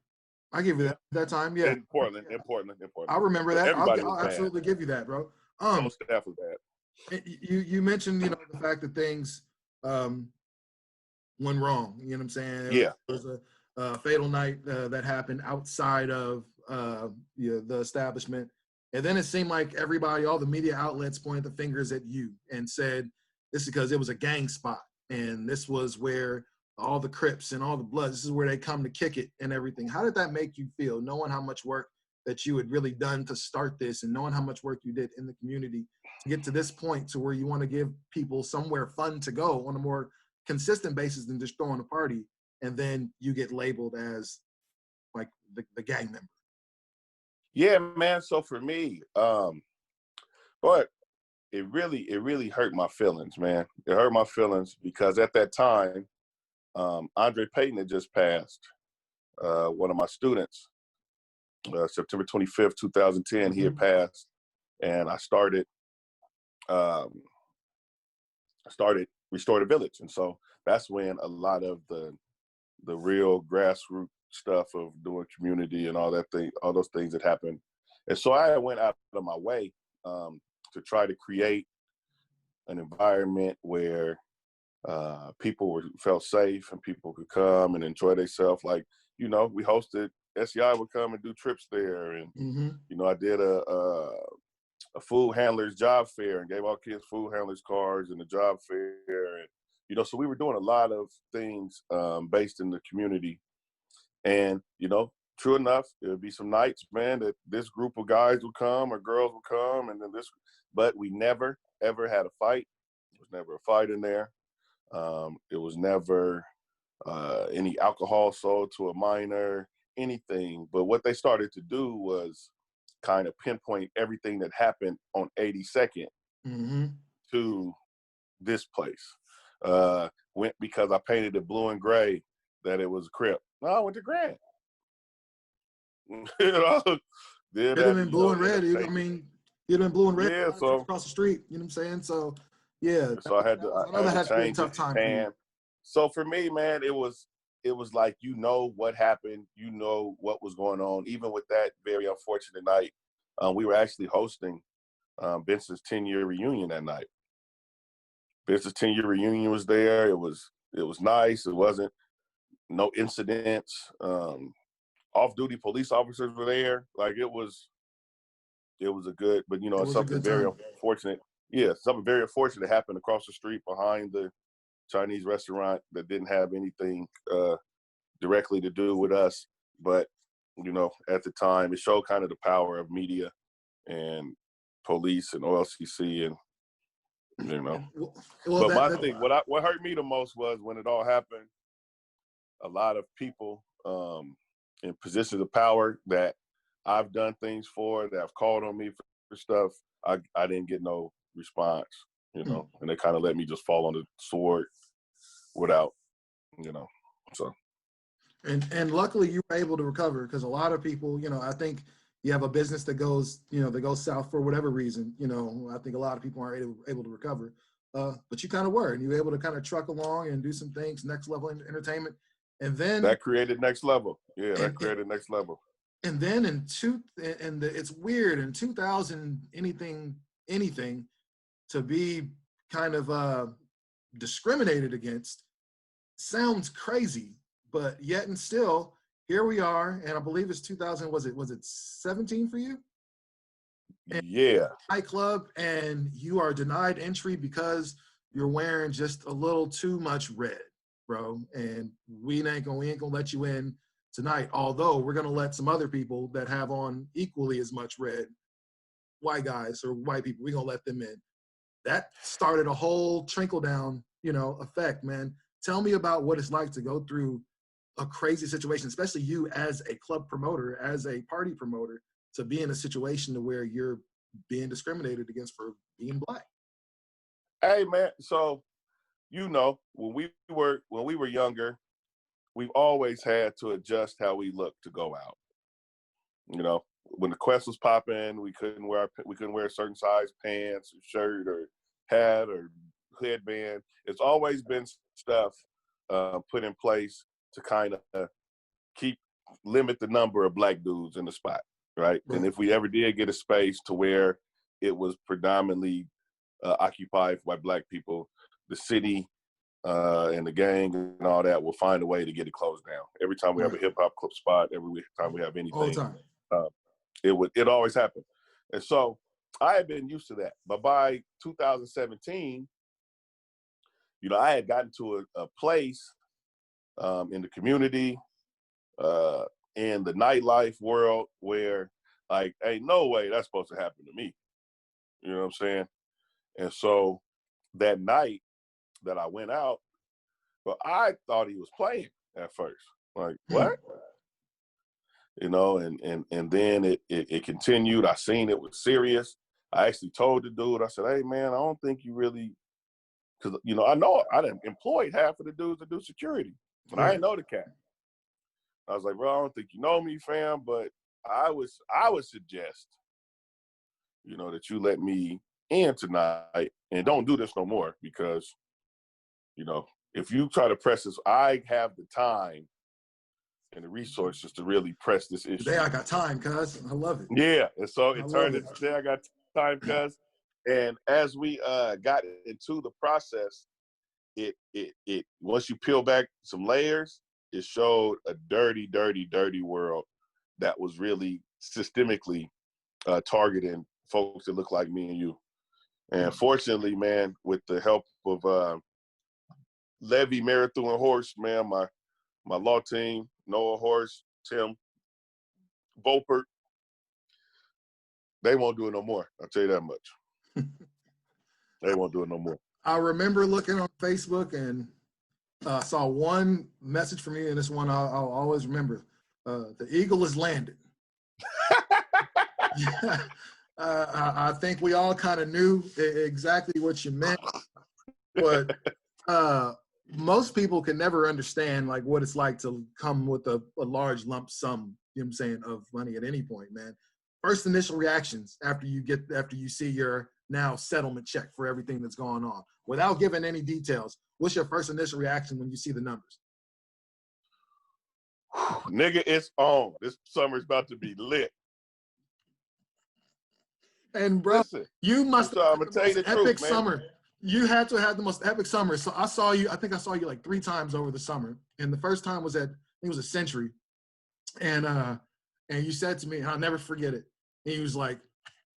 That time, yeah. In Portland. I remember that. I'll absolutely bad. give you that, bro. Whole staff was bad. You mentioned, the fact that things went wrong. You know what I'm saying? Yeah. There was a fatal night that happened outside of the establishment. And then it seemed like everybody, all the media outlets pointed the fingers at you and said, this is because it was a gang spot. And this was where all the Crips and all the Bloods, this is where they come to kick it and everything. How did that make you feel, knowing how much work that you had really done to start this and knowing how much work you did in the community to get to this point to where you want to give people somewhere fun to go on a more consistent basis than just throwing a party, and then you get labeled as like the gang member? Yeah, man. So for me, but it really hurt my feelings, man. It hurt my feelings because at that time, Andre Payton had just passed, one of my students, September 25th, 2010. He had passed, and I started Restore the Village, and so that's when a lot of the real grassroots stuff of doing community and all those things that happened. And so I went out of my way to try to create an environment where people felt safe and people could come and enjoy themselves. Like, we hosted, SEI would come and do trips there. And, I did a food handler's job fair and gave all kids food handler's cards and a job fair. And, so we were doing a lot of things based in the community. And, true enough, there would be some nights, man, that this group of guys would come or girls would come, and then but we never, ever had a fight. There was never a fight in there. It was never any alcohol sold to a minor, anything. But what they started to do was kind of pinpoint everything that happened on 82nd to this place. Because I painted it blue and gray that it was a Crip. No, I went to Grant. It'd have been blue and red. You'd have been blue and red. Yeah, so across the street. You know what I'm saying? So, yeah. So I had to change a tough time. So for me, man, it was like, what happened, what was going on. Even with that very unfortunate night, we were actually hosting Benson's 10-year reunion that night. Benson's 10-year reunion was there. It was nice. It wasn't no incidents. Off-duty police officers were there. Like it was a good, but you know, it's something very unfortunate. Yeah, something very unfortunate happened across the street behind the Chinese restaurant that didn't have anything directly to do with us. But, you know, at the time, it showed kind of the power of media and police and OLCC and, you know. Well, but my thing, what hurt me the most was when it all happened, a lot of people in positions of power that I've done things for, that have called on me for stuff, I didn't get no response, you know, and they kind of let me just fall on the sword without, you know, so. And luckily you were able to recover, because a lot of people, you know, I think you have a business that goes, you know, that goes south for whatever reason, you know, I think a lot of people aren't able to recover, but you kind of were, and you were able to kind of truck along and do some things, next level entertainment. And then that created next level. Yeah, that created next level. And then it's weird, in 2000 anything to be kind of discriminated against sounds crazy, but yet and still here we are. And I believe it's 2000, was it 17 for you? And yeah. Nightclub, and you are denied entry because you're wearing just a little too much red, bro. And we ain't gonna let you in tonight, although we're gonna let some other people that have on equally as much red, white guys or white people, we're gonna let them in. That started a whole trickle down, you know, effect, man. Tell me about what it's like to go through a crazy situation, especially you as a club promoter, as a party promoter, to be in a situation to where you're being discriminated against for being Black. Hey man, so you know, when we were younger, we've always had to adjust how we look to go out. You know, when the Quest was popping, we couldn't wear a certain size pants or shirt or hat or headband. It's always been stuff put in place to kind of limit the number of Black dudes in the spot, right? And if we ever did get a space to where it was predominantly occupied by Black people, the city and the gang and all that will find a way to get it closed down. Every time we have a hip hop club spot, every time we have anything, it always happened. And so I had been used to that. But by 2017, you know, I had gotten to a place in the community, in the nightlife world where, like, ain't no way that's supposed to happen to me. You know what I'm saying? And so that night that I went out, well, I thought he was playing at first. Like, what? You know, and then it continued. I seen it was serious. I actually told the dude, I said, hey, man, I don't think you really, because, you know I done employed half of the dudes that do security, but I didn't know the cat. I was like, bro, I don't think you know me, fam, but I would suggest, you know, that you let me in tonight and don't do this no more, because, you know, if you try to press this, I have the time and the resources to really press this issue. Today I got time, cuz. I love it. Yeah, and so it turned into today I got time, cuz. And as we got into the process, it once you peel back some layers, it showed a dirty, dirty, dirty world that was really systemically targeting folks that look like me and you. And fortunately, man, with the help of Levy, Marathon, and Horse, man, my law team, Noah Horse, Tim, Volpert, they won't do it no more. I'll tell you that much. They won't do it no more. I remember looking on Facebook and saw one message from you, and this one I'll always remember. The eagle is landed. I think we all kind of knew exactly what you meant, but most people can never understand like what it's like to come with a large lump sum, you know what I'm saying, of money at any point, man. First initial reactions after you see your now settlement check for everything that's going on, without giving any details. What's your first initial reaction when you see the numbers? Nigga, it's on. This summer's about to be lit. And bro, Listen, you must so have I'm had gonna the tell you most the epic truth, man. summer. You had to have the most epic summer. So I saw you. I think I saw you like 3 times over the summer. And the first time was at, I think it was a Century. And you said to me, and I'll never forget it. And he was like,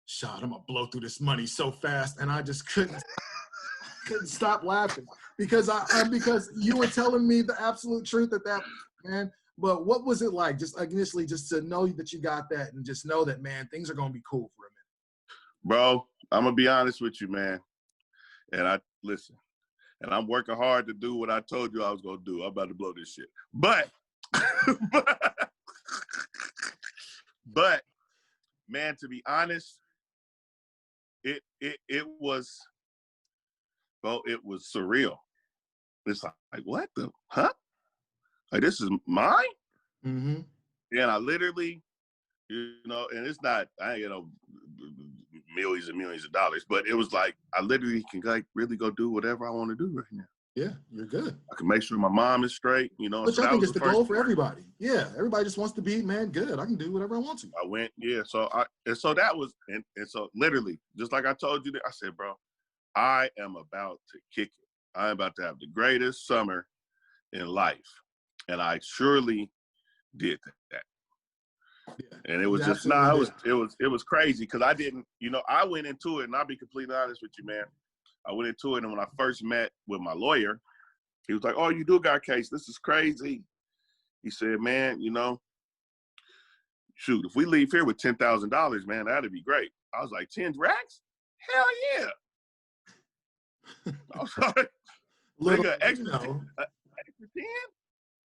"Shot, I'm gonna blow through this money so fast," and I just couldn't stop laughing because because you were telling me the absolute truth at that point, man. But what was it like, just initially, just to know that you got that, and just know that, man, things are gonna be cool for a minute? Bro, I'm gonna be honest with you, man. And I listen, and I'm working hard to do what I told you I was gonna do. I'm about to blow this shit. But but man, to be honest, it was, bro, it was surreal. It's like what the like this is mine? Mm-hmm. And I literally, and it's not, I ain't millions and millions of dollars, but it was like I literally can like really go do whatever I want to do right now. Yeah, you're good. I can make sure my mom is straight, Which so I that think was is the the first goal for part. everybody. Yeah, everybody just wants to be, man, good. I can do whatever I want to. I went, yeah. So that was, and so literally, just like I told you, I said, bro, I am about to kick it. I'm about to have the greatest summer in life, and I surely did that. Yeah, And it was just it was crazy because I didn't, I went into it, and I'll be completely honest with you, man. I went into it, and when I first met with my lawyer, he was like, "Oh, you do got a case. This is crazy." He said, "Man, shoot, if we leave here with $10,000, man, that'd be great." I was like, 10 racks? Hell yeah. I was like, little, nigga, extra 10?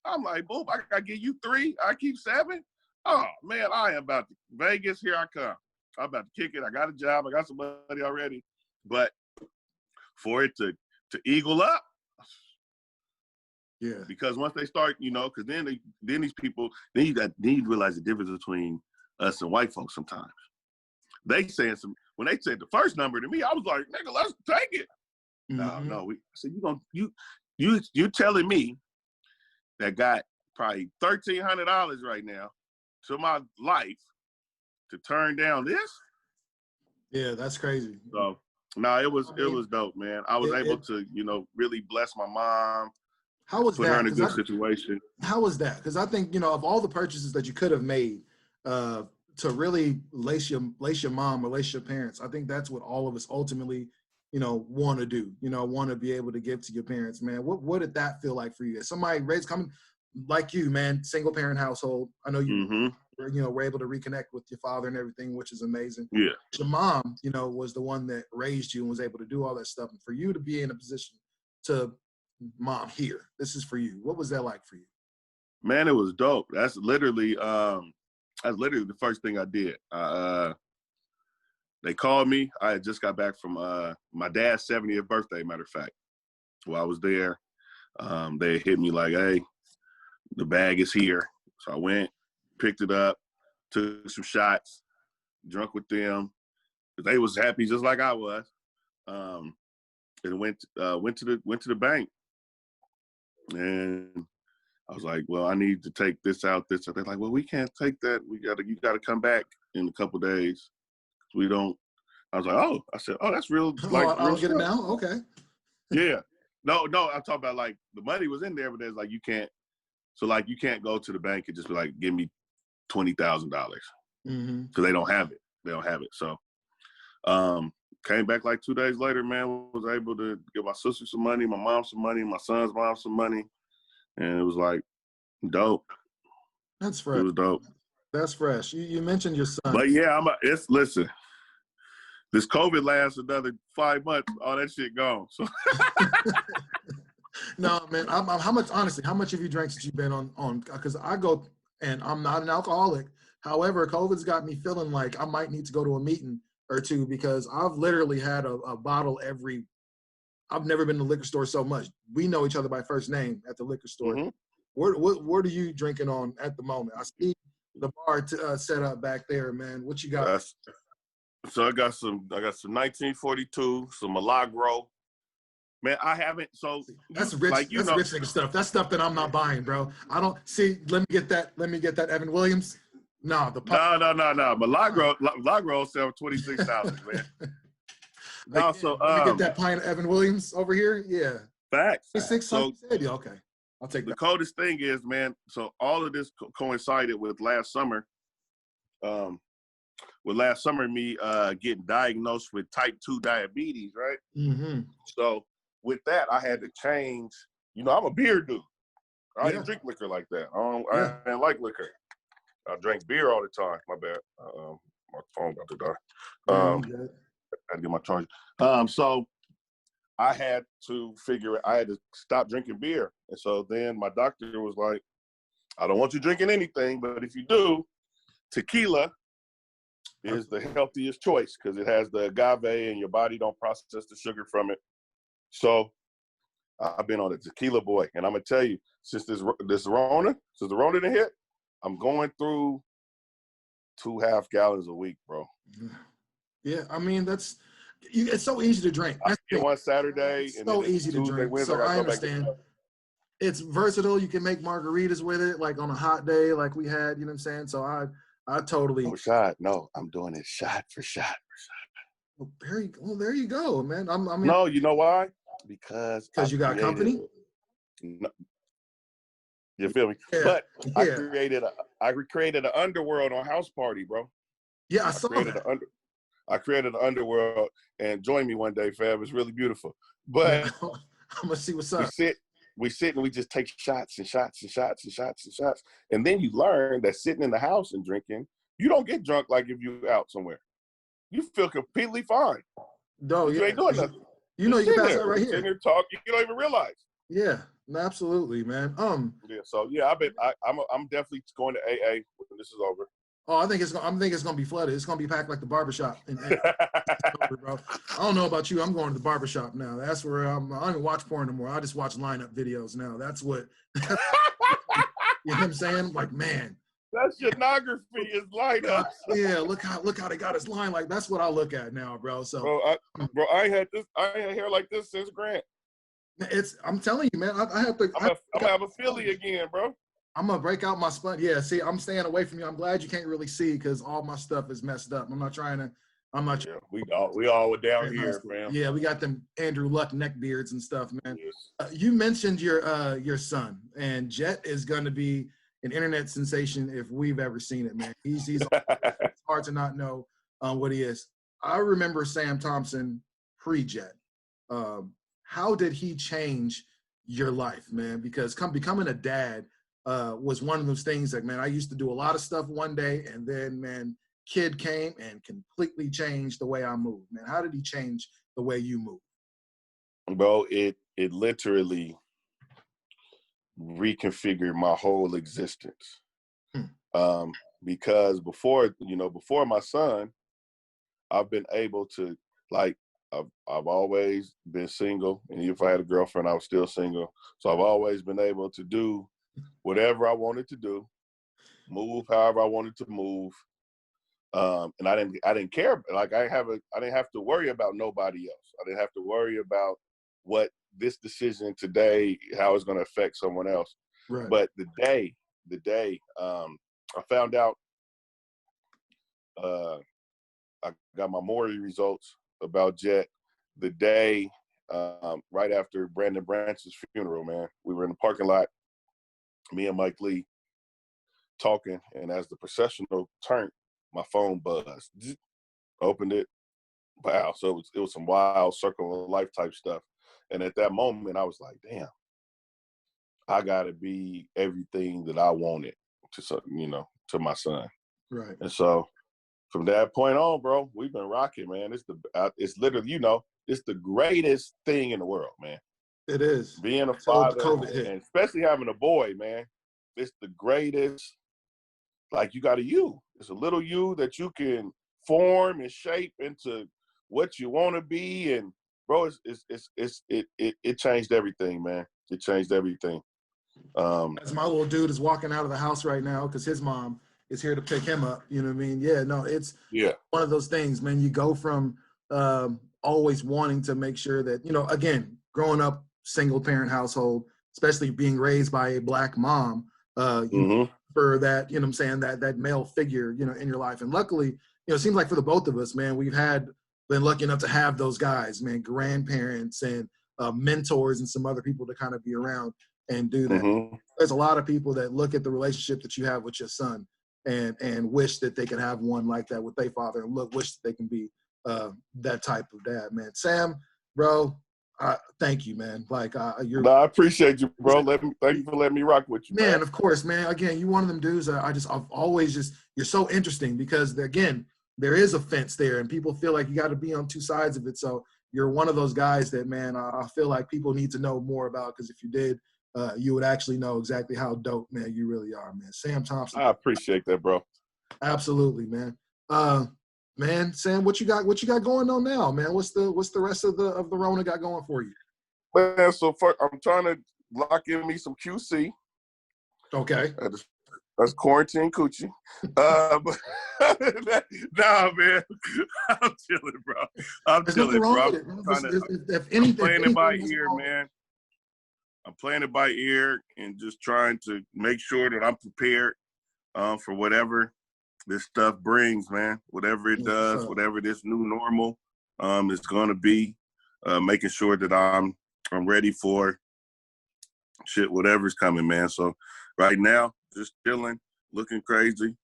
I'm like, boom, I gotta give you 3. I keep 7. Oh man, I am about to Vegas. Here I come. I'm about to kick it. I got a job. I got some money already. But for it to eagle up, yeah, because once they start, because then these people, then you realize the difference between us and white folks sometimes. They saying when they said the first number to me, I was like, nigga, let's take it. mm-hmm. No, I said, you telling me that got probably $1,300 right now to my life to turn down this? Yeah, that's crazy. So no, it was dope, man. I was able to, really bless my mom. How was put that? her in a good situation. How was that? Because I think, of all the purchases that you could have made, to really lace your mom or lace your parents, I think that's what all of us ultimately, want to do. Want to be able to give to your parents, man. What did that feel like for you? As somebody coming like you, man, single parent household. I know you, were able to reconnect with your father and everything, which is amazing. Yeah. Your mom, was the one that raised you and was able to do all that stuff. And for you to be in a position to, mom, here, this is for you. What was that like for you? Man, it was dope. That's literally the first thing I did. They called me. I had just got back from my dad's 70th birthday, matter of fact. While I was there, they hit me like, hey, the bag is here. So I went, picked it up, took some shots, drunk with them. They was happy just like I was. And went to the bank. And I was like, well, I need to take this out. They're like, well, we can't take that. You gotta come back in a couple days. We don't. I was like, oh. I said, oh, that's real. Like, I'll get it now. Okay. Yeah. No. I'm talking about like the money was in there, but there's like you can't. So like you can't go to the bank and just be like, give me $20,000 because they don't have it. They don't have it. So, came back like 2 days later. Man, was able to give my sister some money, my mom some money, my son's mom some money, and it was like dope. That's fresh. It was dope. That's fresh. You mentioned your son. But yeah, listen. This COVID lasts another 5 months. All that shit gone. So. No, man. How much have you drank since you've been on? Because I go, and I'm not an alcoholic. However, COVID's got me feeling like I might need to go to a meeting or two because I've literally had a bottle every. I've never been to the liquor store so much. We know each other by first name at the liquor store. Mm-hmm. What are you drinking on at the moment? I see the bar set up back there, man. What you got? So I got some 1942, some Milagro. Man, I haven't. So that's rich. Like, that's rich nigga stuff. That's stuff that I'm not buying, bro. I don't see. Let me get that Evan Williams. No, the No. Milagro sell 26,000, man. like, No, yeah, so let me get that pint of Evan Williams over here. Yeah. facts. 26 So said, yeah, okay. I'll take the that. coldest thing is, man, so all of this coincided with last summer. Me getting diagnosed with type 2 diabetes, right? Mm-hmm. So with that, I had to change. You know, I'm a beer dude. I didn't drink liquor like that. I didn't like liquor. I drank beer all the time. My bad. My phone about to die. I had to get my charger. So I had to I had to stop drinking beer. And so then my doctor was like, I don't want you drinking anything, but if you do, tequila is the healthiest choice because it has the agave and your body don't process the sugar from it. So I've been on a tequila boy. And I'm going to tell you, since the Rona done hit, I'm going through 2.5 gallons a week, bro. Yeah, I mean, it's so easy to drink. I get one Saturday, it's and so then easy to Tuesday, drink. Wednesday, So I understand. It's versatile. You can make margaritas with it, like on a hot day, like we had. You know what I'm saying? So I totally. Oh, shot. No, I'm doing it shot for shot. Well, there you go, man. I mean, no, you know why? Because you got company. You feel me? Yeah. But yeah. I created an underworld on House Party, bro. Yeah, I saw that. I created an underworld, and join me one day, Fab. It's really beautiful. But yeah, I'm gonna see what's up. We sit and we just take shots and shots and shots and shots and shots. And then you learn that sitting in the house and drinking, you don't get drunk like if you're out somewhere. You feel completely fine. No, you ain't doing nothing. You know, you can pass out right here. Sitting here talk, you don't even realize. Yeah, absolutely, man. Yeah, so yeah, I'm definitely going to AA when this is over. Oh, I think it's gonna be flooded. It's gonna be packed like the barbershop. Bro. I don't know about you. I'm going to the barbershop now. That's where I don't even watch porn anymore. I just watch lineup videos now. That's what. You know what I'm saying? Like, man. That scenography is lineup. Yeah, look how they got his line. Like, that's what I look at now, bro. So, I had hair like this since Grant. I'm telling you, man. I have to. I'm gonna have a Philly again, bro. I'm gonna break out my spun. Yeah, see, I'm staying away from you. I'm glad you can't really see because all my stuff is messed up. I'm not trying to. Yeah, we all were down here, fam. Yeah, we got them Andrew Luck neck beards and stuff, man. Yes. You mentioned your son, and Jet is going to be an internet sensation if we've ever seen it, man. He's it's hard to not know what he is. I remember Sam Thompson pre-Jet. How did he change your life, man? Because becoming a dad was one of those things that, man, I used to do a lot of stuff one day, and then, man, kid came and completely changed the way I move. Man, how did he change the way you move? Bro, it literally reconfigured my whole existence. Because before my son, I've been able to, like, I've always been single, and if I had a girlfriend, I was still single. So I've always been able to do whatever I wanted to do, move however I wanted to move. And I didn't care. Like, I didn't have to worry about nobody else. I didn't have to worry about what this decision today, how it's going to affect someone else. Right. But the day I found out, I got my Maury results about Jet the day right after Brandon Branch's funeral, man. We were in the parking lot, me and Mike Lee talking, and as the processional turned, my phone buzzed. Opened it. Wow. So it was some wild circle of life type stuff. And at that moment, I was like, damn, I got to be everything that I wanted to my son. Right. And so from that point on, bro, we've been rocking, man. It's literally, it's the greatest thing in the world, man. It is. Being a father, and especially having a boy, man, it's the greatest. Like, you got a you. It's a little you that you can form and shape into what you want to be. And bro, it changed everything, man. It changed everything. As my little dude is walking out of the house right now because his mom is here to pick him up. You know what I mean? Yeah, no, it's one of those things, man. You go from always wanting to make sure that, again, growing up single parent household, especially being raised by a Black mom, for that, you know what I'm saying, that male figure, you know, in your life. And luckily, you know, it seems like for the both of us, man, we've been lucky enough to have those guys, man, grandparents and mentors and some other people to kind of be around and do that. Mm-hmm. There's a lot of people that look at the relationship that you have with your son and wish that they could have one like that with their father, and wish that they can be that type of dad, man. Sam, bro, thank you, man. Like No, I appreciate you, bro. Thank you for letting me rock with you, man. Of course, man. Again, you one of them dudes. I've always just, you're so interesting because again, there is a fence there, and people feel like you got to be on two sides of it. So you're one of those guys that, man, I feel like people need to know more about, because if you did, you would actually know exactly how dope, man, you really are, man. Sam Thompson. I appreciate that, bro. Absolutely, man. Man, Sam, what you got going on now, man? What's the rest of the Rona got going for you? Man, so I'm trying to lock in me some QC. Okay. That's quarantine coochie. But nah, man, I'm chilling, bro. I'm chilling, bro. I'm playing it by ear, man. I'm playing it by ear and just trying to make sure that I'm prepared for whatever this stuff brings, man. Whatever it does, whatever this new normal is going to be, making sure that I'm ready for shit, whatever's coming, man. So right now, just chilling, looking crazy,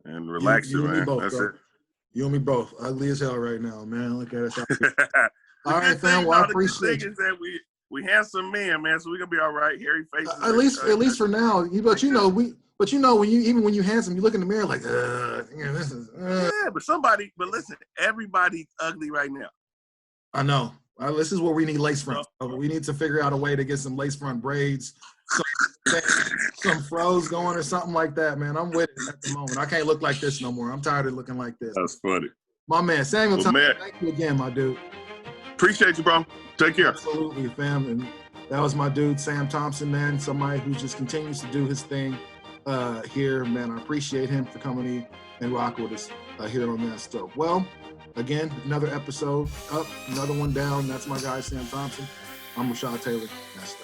and relaxing, you and man. Me both, that's bro. it. You and me both. Ugly as hell right now, man. Look at us. All right, fam. Well, I appreciate you. Is that we handsome men, man, so we're gonna be all right. Hairy faces. At least for now. But you know, when you handsome, you look in the mirror like, this is. Yeah, but listen, everybody's ugly right now. I know. This is where we need lace fronts. We need to figure out a way to get some lace front braids, some froze going or something like that, man. I'm with it at the moment. I can't look like this no more. I'm tired of looking like this. That's funny. My man, Samuel Thompson, thank you again, my dude. Appreciate you, bro. Take care. Absolutely, fam. And that was my dude, Sam Thompson, man. Somebody who just continues to do his thing here, man. I appreciate him for coming in and rock with us here on That Dope. Well, again, another episode up, another one down. That's my guy, Sam Thompson. I'm Rashad Taylor. That's Dope.